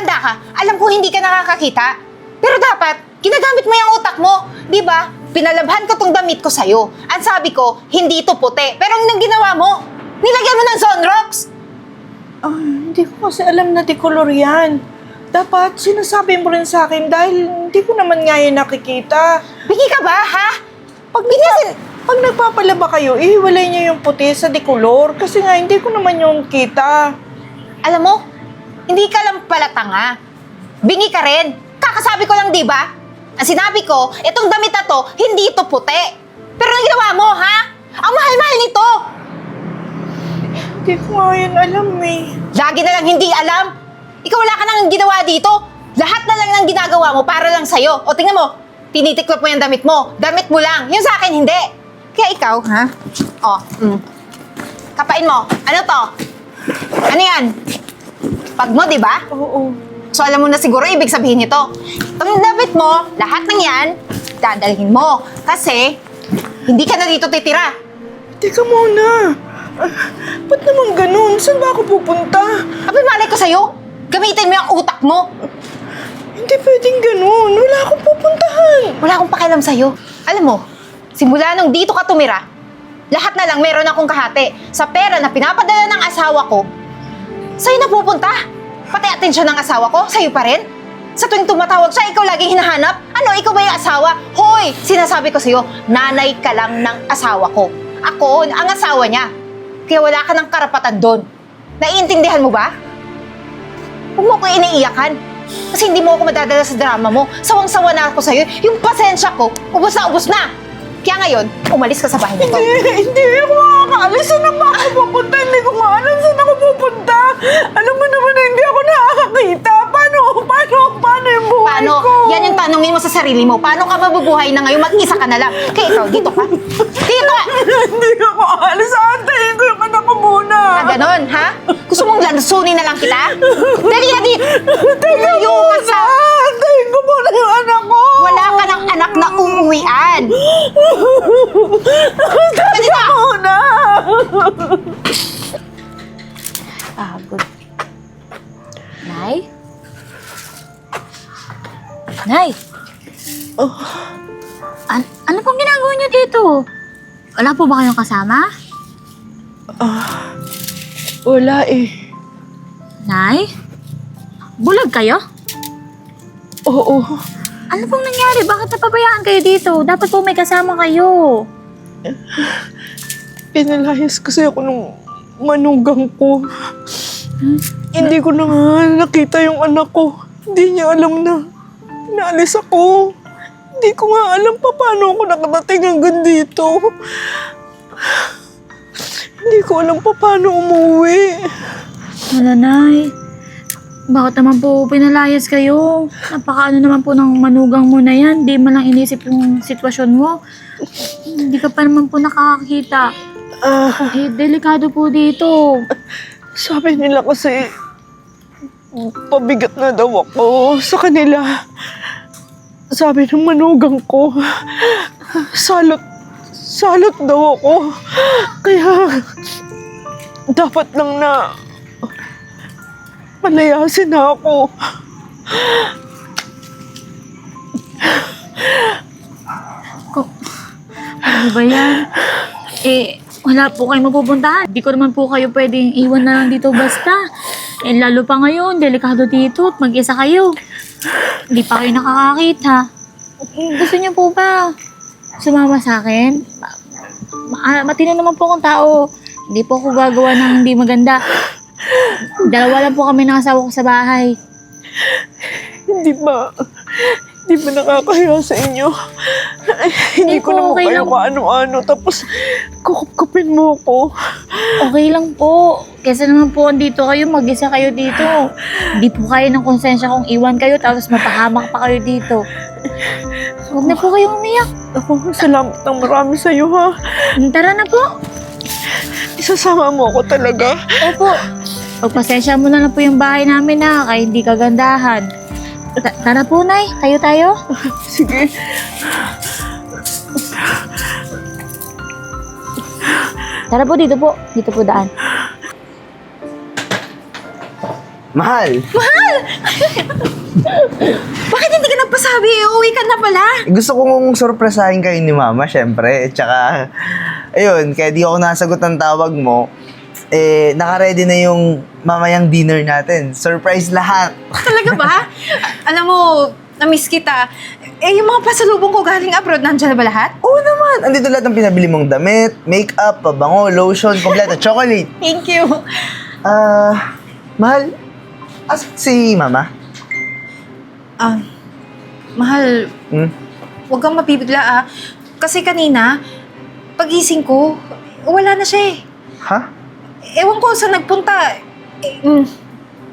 Matanda ka, alam ko hindi ka nakakakita. Pero dapat, ginagamit mo yung utak mo. Di ba? Pinalabhan ko tong damit ko sa'yo. Ang sabi ko, hindi ito puti. Pero ang ginawa mo, nilagyan mo ng Zonrox. Hindi ko kasi alam na decolor yan. Dapat sinasabi mo rin sa akin dahil hindi ko naman nga yan nakikita. Bingi ka ba, ha? Pag nagpapalaba kayo, ihiwalay niyo yung puti sa decolor kasi nga hindi ko naman yung kita. Alam mo, hindi ka lang pala tanga. Bingi ka rin. Kakasabi ko lang, di ba? Ang sinabi ko, itong damit na to, hindi ito puti. Pero ang ginawa mo, ha? Ang mahal-mahal nito. Hindi ko nga yan alam eh. Lagi na lang hindi alam. Ikaw wala ka nang ginawa dito. Lahat na lang ng ginagawa mo para lang sa'yo. O tingnan mo, tinitiklop mo yung damit mo. Damit mo lang. Yung sa akin, hindi. Kaya ikaw, ha? Kapain mo. Ano to? Ano yan? Pag mo, di ba? Oo. So alam mo na siguro ibig sabihin nito. Ang damit mo, lahat ng yan, dadalhin mo. Kasi, hindi ka na dito titira. Teka muna. Ba't naman ganun? Saan ba ako pupunta? Abay, malay ko sa'yo. Gamitin mo yung utak mo. Hindi pwedeng ganun. Wala akong pupuntahan. Wala akong pakialam sa'yo. Alam mo, simula nung dito ka tumira, lahat na lang meron akong kahati. Sa pera na pinapadala ng asawa ko, sa'yo na pupunta. Pati atensyon ng asawa ko, sa'yo pa rin. Sa tuwing tumatawag siya, ikaw laging hinahanap. Ano, ikaw ba yung asawa? Hoy! Sinasabi ko sa'yo, nanay ka lang ng asawa ko. Ako, ang asawa niya. Kaya wala ka ng karapatan doon. Naiintindihan mo ba? Huwag mo ko iniiyakan. Kasi hindi mo ako madadala sa drama mo. Sawang-sawa na ako sa'yo. Yung pasensya ko, ubos na ubos na. Kaya ngayon, umalis ka sa bahay nito. Hindi ako makakaalis. Saan na ba ako pupunta? Hindi ko nga alam saan ako pupunta. Alam mo naman na hindi ako nakakakita. Paano yung buhay Paano? ko? Yan yung tanongin mo sa sarili mo. Paano ka mabubuhay na ngayon? Mag-isa ka na lang. Kaya ikaw, dito ka. Dito ka! Hindi ako aalis. Antayin ko yung anak ko muna. Ganon, ha? Gusto mong lansunin na lang kita? Dali na dito! Tumayo ka sa... Antayin ko muna yung anak ko. Wala ka ng anak na uuwian. Dali na muna. Pagod. Nay? Nay? Ano pong ginagawa niyo dito? Wala po ba kayong kasama? Wala eh. Nay? Bulag kayo? Oo. Ano pong nangyari? Bakit napabayaan kayo dito? Dapat po may kasama kayo. Pinalayas kasi ako nung manugang ko. Hindi ko na nga nakita yung anak ko. Hindi niya alam na naalis ako. Hindi ko nga alam pa paano ako nakadating hanggang dito. Hindi ko alam pa paano umuwi. Wala, Nay. Bakit naman po pinalayas kayo? Napakaano naman po ng manugang mo na yan. Di man lang inisip yung sitwasyon mo. Hindi ka pa naman po nakakakita. Delikado po dito. Sabi nila kasi pabigat na daw ako sa kanila. Sabi ng manugang ko, salot daw ako. Kaya dapat lang na palayasin na ako. Ano ba yan? Wala po kayo mapupuntahan. Hindi ko naman po kayo pwedeng iwan na lang dito basta. Lalo pa ngayon, delikado dito at mag-isa kayo. Hindi pa kayo nakakakita. Gusto niyo po ba sumama sa akin? Matino naman po akong tao. Hindi po ako gagawa ng hindi maganda. Dalawa lang po kami ng asawa ko sa bahay. Hindi ba nakakaya sa inyo? Hindi ko naman okay kayo lang. kaano-ano. Tapos kukup-kupin mo ko. Okay lang po. Kesa naman po andito kayo, mag-isa kayo dito. Hindi po kayo ng konsensya kung iwan kayo tapos mapahamak pa kayo dito. Huwag na po kayong umiyak. Ako, salamat ng marami sa'yo, ha? Tara na po. Isasama mo ako talaga. Opo. Pagpasensya mo na lang po yung bahay namin na kaya hindi kagandahan. Tara po, Nay. Tayo. Sige. Tara po, dito po. Dito po daan. Mahal! Bakit hindi ka nagpasabi? Uuwi ka na pala. Gusto kong surpresahin kayo ni Mama, syempre. Tsaka, ayun, kaya di ako nasagot ng tawag mo. Naka-ready na yung mamayang dinner natin. Surprise lahat. Talaga ba? Alam mo, na-miss kita. Yung mga pasalubong ko galing abroad, nandiyan na ba lahat? Oo naman. Andito lahat ng pinabili mong damit, makeup, pabango, lotion, kompleto, chocolate. Thank you. Mahal, asan si Mama? Mahal, huwag kang mapibigla Kasi kanina, pagising ko, wala na siya eh. Ha? Ewan ko saan nagpunta.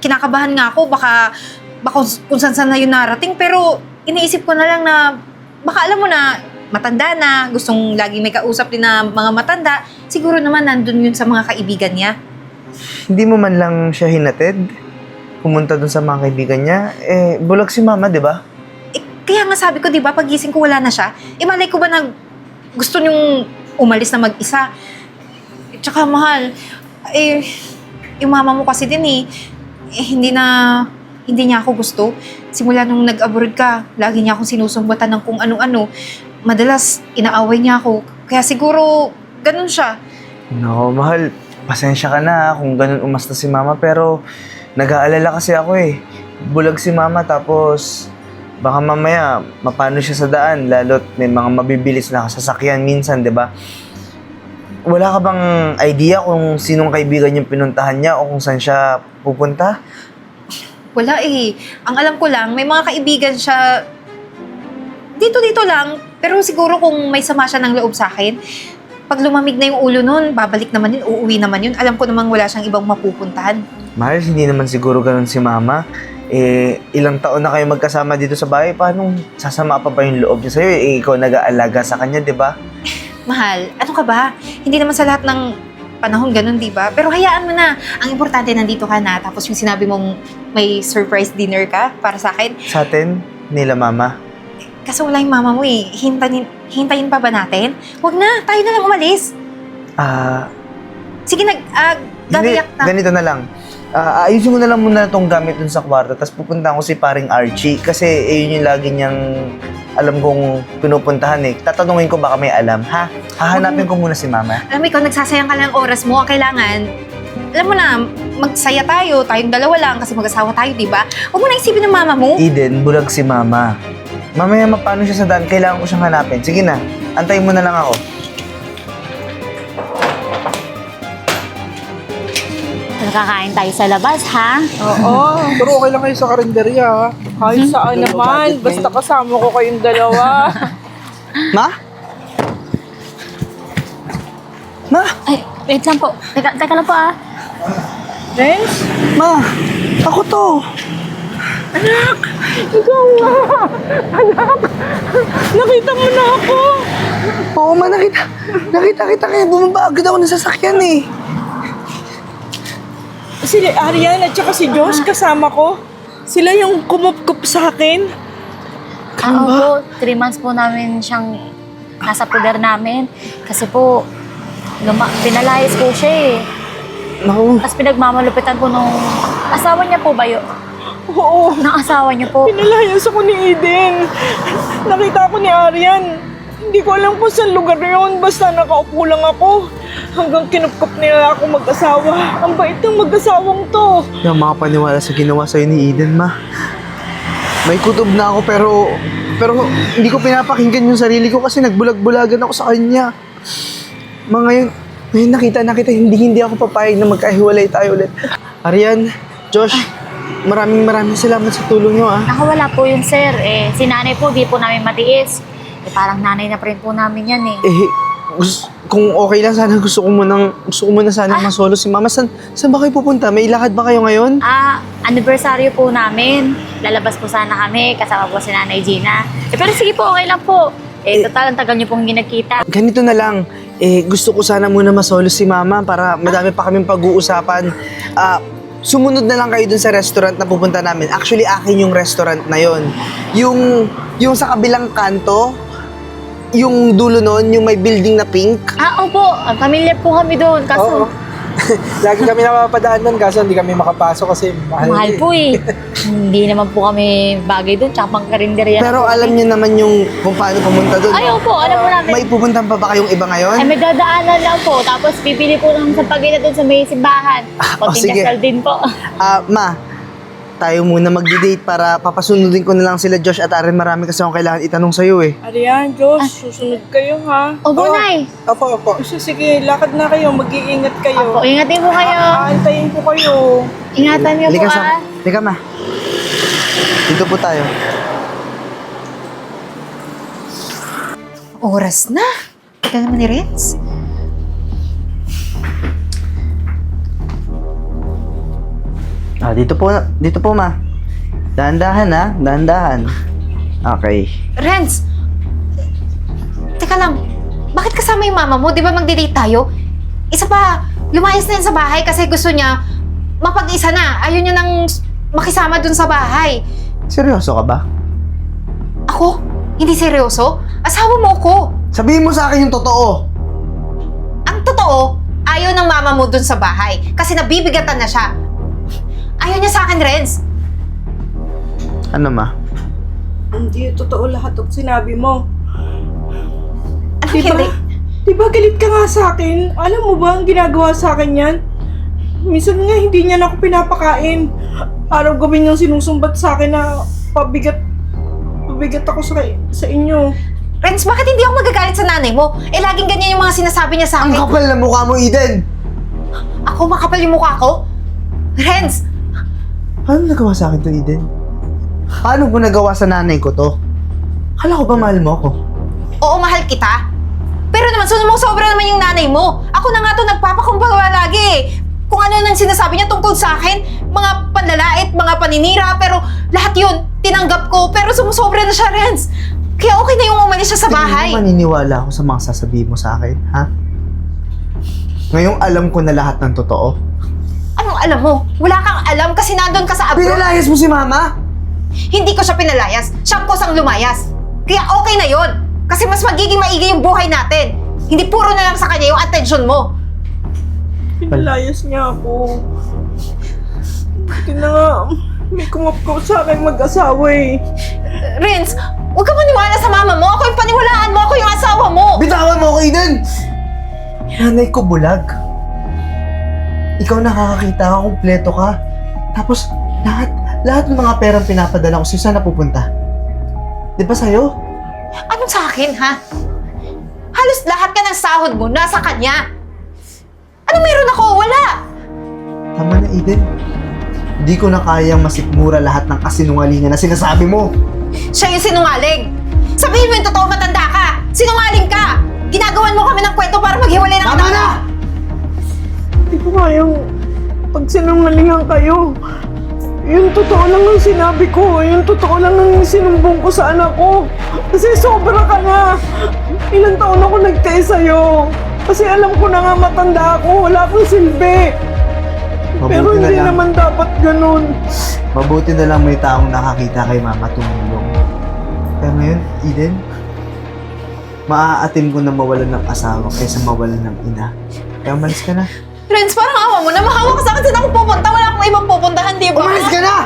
Kinakabahan nga ako, baka kung saan na yun narating. Pero iniisip ko na lang na, baka alam mo na, matanda na, gustong lagi may kausap din na mga matanda. Siguro naman nandun yun sa mga kaibigan niya. Hindi mo man lang siya hinatid? Pumunta dun sa mga kaibigan niya? Bulag si Mama, di ba? Kaya nga sabi ko, di ba, pagising ko wala na siya. Malay ko ba na gusto niyong umalis na mag-isa? Tsaka mahal, yung mama mo kasi din hindi niya ako gusto. Simula nung nag-abroad ka, lagi niya akong sinusumbatan ng kung ano-ano. Madalas, inaaway niya ako. Kaya siguro, ganun siya. Nako, mahal. Pasensya ka na kung ganun umasta si Mama, pero nag-aalala kasi ako Bulag si Mama, tapos baka mamaya mapano siya sa daan, lalo't may mga mabibilis na sasakyan minsan, di ba? Wala ka bang idea kung sinong kaibigan yung pinuntahan niya o kung saan siya pupunta? Wala Ang alam ko lang, may mga kaibigan siya dito lang. Pero siguro kung may sama siya ng loob sa akin, pag lumamig na yung ulo nun, babalik naman yun, uuwi naman yun. Alam ko namang wala siyang ibang mapupuntahan. Mahal, hindi naman siguro ganun si Mama. Ilang taon na kayo magkasama dito sa bahay, paano sasama pa ba yung loob niya sa'yo? Ikaw nag-aalaga sa kanya, di ba? Mahal, ano ka ba? Hindi naman sa lahat ng panahon ganun, di ba? Pero hayaan mo na. Ang importante, nandito ka na. Tapos yung sinabi mong may surprise dinner ka para sa akin. Sa atin, nila Mama. Kaso wala yung mama mo Hintayin pa ba natin? Huwag na, tayo na lang umalis. Sige, gagayak na. Ganito na lang. Ayusin mo na lang muna itong gamit dun sa kwarto, tapos pupunta ko si paring Archie kasi yun yung lagi niyang alam kong pinupuntahan Tatanungin ko baka may alam, ha? Hahanapin ko muna si Mama. Alam mo, ikaw nagsasayang ka lang ng oras mo. Ang kailangan, alam mo na, magsaya tayong dalawa lang kasi mag-asawa tayo, di ba? Huwag mo na isipin ng mama mo. Eden, bulag si Mama. Mamaya mapano siya sa daan, kailangan ko siyang hanapin. Sige na, antayin mo na lang ako. Kakain tayo sa labas, ha? Oo, pero okay lang kayo sa karinderya, ha? Kahit saan naman, basta kasama ko kayong dalawa. Ma? Ma? Ay, wait lang po. Teka lang po, Renz? Ma? Ako to. Ikaw nga! Anak! Nakita mo na ako! Oo, Ma, nakita kita kaya bumaba agad ako ng sasakyan Si Arian at saka si Josh kasama ko. Sila yung kumupkup sa akin. po, 3 months po namin siyang nasa poder namin. Kasi po, pinalayas po siya Naku. Tapos pinagmamalupitan po nung asawa niya po ba yun? Oo. Nang asawa niyo po. Pinalayas ako ni Eden. Nakita ko ni Arian. Hindi ko alam kung saan lugar yun. Basta nakaupo lang ako. Hanggang kinupkup nila ako mag-asawa. Ang bait ng mag-asawang to. Yung mga paniwala sa ginawa sa'yo ni Eden, Ma. May kutob na ako pero hindi ko pinapakinggan yung sarili ko kasi nagbulag-bulagan ako sa kanya. Ma, ngayon nakita, hindi ako papayag na magkahiwalay tayo ulit. Arian, Josh, maraming salamat sa tulong nyo, Nakawala po yun, sir. Si nanay po, di po namin matiis. Parang nanay na pa rin po namin yan Kung okay lang, sana gusto ko muna sana masolo si Mama. Saan ba kayo pupunta? May lakad ba kayo ngayon? Anniversaryo po namin. Lalabas po sana kami, kasama po si Nanay Gina. Pero sige po, okay lang po. Total, ang tagal niyo pong ginagkita. Ganito na lang. Gusto ko sana muna masolo si Mama para madami pa kaming pag-uusapan. Sumunod na lang kayo dun sa restaurant na pupunta namin. Actually, akin yung restaurant na yon. Yung sa kabilang kanto, yung dulo nun, yung may building na pink. Opo. Pamilya po kami doon. Kaso, Lagi kami napapadaan doon kaso hindi kami makapasok kasi mahal. Mahal po eh. Hindi naman po kami bagay doon, tsaka pang karinderya. Pero alam niyo naman yung kung paano pumunta doon. Ay, opo, alam mo namin. May pupuntahan pa ba kayong iba ngayon? Ay, may dadaanan lang po. Tapos pipili po ng sa pagina doon sa may simbahan. Konting sige. kasal din po. Ma, tayo muna magdi-date para papasunodin ko na lang sila Josh at Aren. Marami kasi akong kailangan itanong sa'yo eh. Arian, Diyos, susunod kayo ha. Opo, Nay. Opo. Sige, lakad na kayo, mag-iingat kayo. Opo, ingatin po kayo. Aantayin ko kayo. Ingatan niyo po Lika ma. Dito po tayo. Oras na. Ika naman ni Renz. Dito po ma. Dahan-dahan ha, dahan-dahan. Okay. Renz! Teka lang, bakit kasama yung mama mo? Di ba magdi-date tayo? Isa pa, lumayas na yan sa bahay kasi gusto niya mapag-isa na. Ayaw niya nang makisama dun sa bahay. Seryoso ka ba? Ako? Hindi seryoso? Asawa mo ko. Sabihin mo sa akin yung totoo. Ang totoo, ayaw ng mama mo dun sa bahay kasi nabibigatan na siya. Ayaw niya sa akin, Renz. Ano ma? Hindi, totoo lahat ng sinabi mo. Ano Diba? hindi? Diba galit ka nga sa akin? Alam mo ba ang ginagawa sa akin yan? Minsan nga hindi niya na ako pinapakain. Araw-gabi niyang sinusumbat sa akin na pabigat ako sa inyo. Renz, bakit hindi ako magagalit sa nanay mo? Eh, laging ganyan yung mga sinasabi niya sa Ang akin. kapal na mukha mo, Eden! Ako makapal yung mukha ko? Renz, Paano nagawa sa akin to, Eden? Paano mo nagawa sa nanay ko to? Akala ko ba mahal mo ako? oo, mahal kita. Pero naman, sumusobra naman yung nanay mo. Ako na nga to nagpapakumbaba lagi eh. Kung ano nang sinasabi niya tungkol sa akin, mga panlalait, mga paninira, pero lahat yun, tinanggap ko. Pero sumusobra na siya, Renz. Kaya okay na yung umalis siya sa bahay. Hindi mo maniniwala ako sa mga sasabihin mo sa akin, ha? Ngayong alam ko na lahat ng totoo. Anong alam mo? Wala kang alam kasi nandun ka sa abroad. Pinalayas mo si Mama? Hindi ko siya pinalayas. Siya ko sang lumayas. Kaya okay na yon. Kasi mas magiging maigi yung buhay natin. Hindi puro na lang sa kanya yung attention mo. Pinalayas niya ako. Buti na nga, may kumapkaw sa akin mag-asawa eh. Renz, huwag ka maniwala sa mama mo. Ako yung paniwalaan mo. Ako yung asawa mo. Bitawan mo ako, Eden! Nanay ko bulag. Ikaw nakakakita ka, kumpleto ka. Tapos, lahat ng mga perang pinapadala ko sa'yo, saan napupunta? Di ba sa'yo? Anong sa akin, ha? Halos lahat ka ng sahod mo nasa kanya. Ano meron ako? Wala. Tama na, Eden. Hindi ko na kayang masikmura lahat ng kasinungalingan na sinasabi mo. Siya yung sinungaling. Sabihin mo yung totoo, matanda ka. Sinungaling ka. Ginagawan mo kami ng kwento para maghiwalay ng Tama anak na! mo. Hindi ko kayang pagsinungalingan kayo. Yung totoo lang ang sinabi ko. Yung totoo lang ang sinumbong ko sa anak ko. Kasi sobra ka na. Ilang taon ako nagtay sa'yo. Kasi alam ko na nga matanda ako. Wala akong silbi. Pero Mabuti na hindi lang. naman dapat ganun. Mabuti na lang may taong nakakita kay Mama tumulong. Pero ngayon, Eden, maaatim ko na mawalan ng asawa kaysa mawalan ng ina. Kaya umalis ka na. Renz, parang awa mo na. Mahawa ka sa akin. Saan ako pupunta? Wala akong ibang pupuntahan, di ba? Umalis ka na!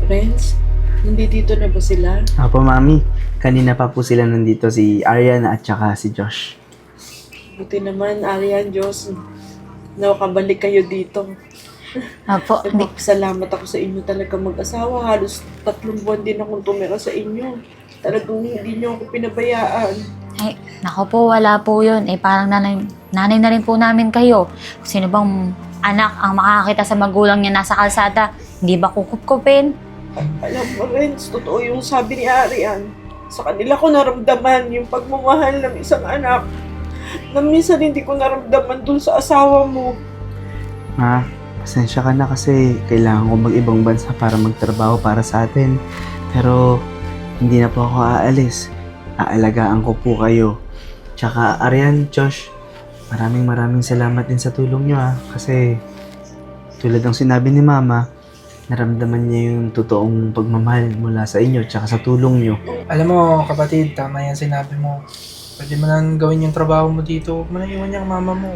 Renz, hindi dito na ba sila? Apo, Mami. Kanina pa po sila nandito, si Ariana at saka si Josh. Buti naman, Arian, Diyos. Nakabalik kayo dito. Opo, hindi. Nagpapasalamat ako sa inyo talaga mag-asawa. Halos 3 buwan din akong tumira sa inyo. Talagang hindi niyo ako pinabayaan. Ay, nako po, wala po yun. Eh, parang nanay na rin po namin kayo. Sino bang anak ang makakakita sa magulang niya nasa kalsada? Hindi ba kukupkupin? Alam mo, Renz, totoo yung sabi ni Arian. Sa kanila ko naramdaman yung pagmamahal ng isang anak na minsan hindi ko naramdaman dun sa asawa mo. Ma, pasensya ka na kasi kailangan ko mag-ibang bansa para magtrabaho para sa atin. Pero hindi na po ako aalis. Aalagaan ko po kayo. Tsaka Arian, Josh, maraming salamat din sa tulong nyo, ha. Kasi tulad ng sinabi ni Mama, naramdaman niya yung totoong pagmamahal mula sa inyo tsaka sa tulong niyo. Alam mo, kapatid, tama yan sinabi mo. Pwede mo nang gawin yung trabaho mo dito. Huwag mo nang iwan yung mama mo.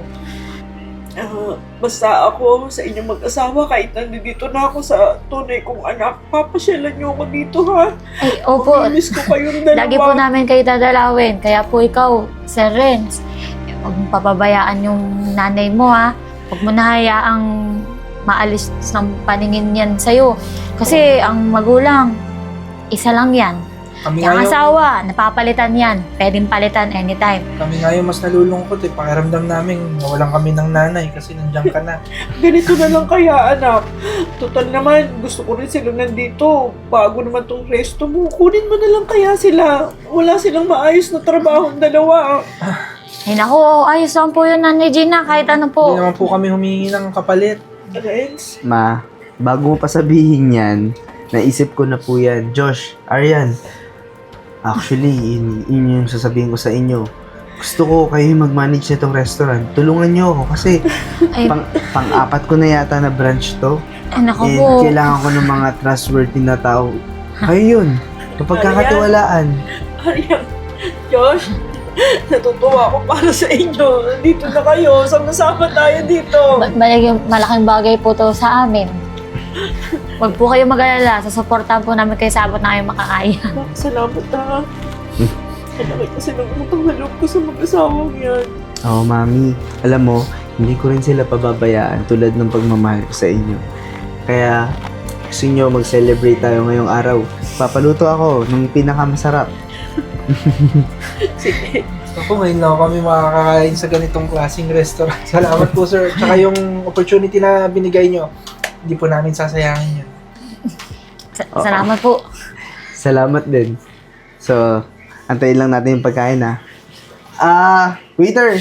Basta ako sa inyong mag-asawa, kahit nandito na ako sa tunay kong anak, papasyalan niyo ako dito, ha? Ay, opo. Mamimiss ko kayong dalawa. Lagi po namin kayo dadalawin. Kaya po ikaw, Sir Renz, huwag mong papabayaan yung nanay mo, ha? Huwag mo na hayaang maalis ng paningin yan sa'yo. Kasi ang magulang, isa lang yan. Kami Yung nga yung, asawa, napapalitan yan. Pwedeng palitan anytime. kami nga yung mas nalulungkot eh. Pakiramdam namin, nawalan kami ng nanay kasi nandiyan ka na. Ganito na lang kaya, anak. Total naman, gusto ko rin sila nandito. Bago naman tong resto mo, kunin mo na lang kaya sila. Wala silang maayos na trabaho ang dalawa. Ay naku, ayos lang po yun, Nanay Gina. Kahit ano Hindi po. naman po kami humingi ng kapalit. Renz, Ma, bago mo pa sabihin yan, naisip ko na po yan. Josh, Aryan, actually, yun yung sasabihin ko sa inyo. Gusto ko kayo yung mag-manage nitong restaurant. Tulungan niyo ako kasi Ay, pang-apat ko na yata na branch to. ay naku And po. kailangan ko ng mga trustworthy na tao. Kayo yun. Mapagkakatiwalaan. Ariang, Josh, natutuwa ako para sa inyo. Dito na kayo, sama-sama tayo dito. Malaking bagay po to sa amin. Huwag po kayo mag-alala. Sasuportahan po namin kayo sa abot na kayo makakaya. Salamat ha. Malaki kasi ng utang na loob ko sa mag-asawang yan. Oo, Mami. Alam mo, hindi ko rin sila pababayaan tulad ng pagmamahal ko sa inyo. Kaya, gusto nyo mag-celebrate tayo ngayong araw. Papaluto ako ng pinakamasarap. Sige. Ako, ngayon lang kami makakakain sa ganitong klaseng restaurant. Salamat po, sir. Tsaka yung opportunity na binigay nyo, hindi po namin sasayangin yun. Salamat po. Salamat din. So, antayin lang natin yung pagkain, ha? Waiter!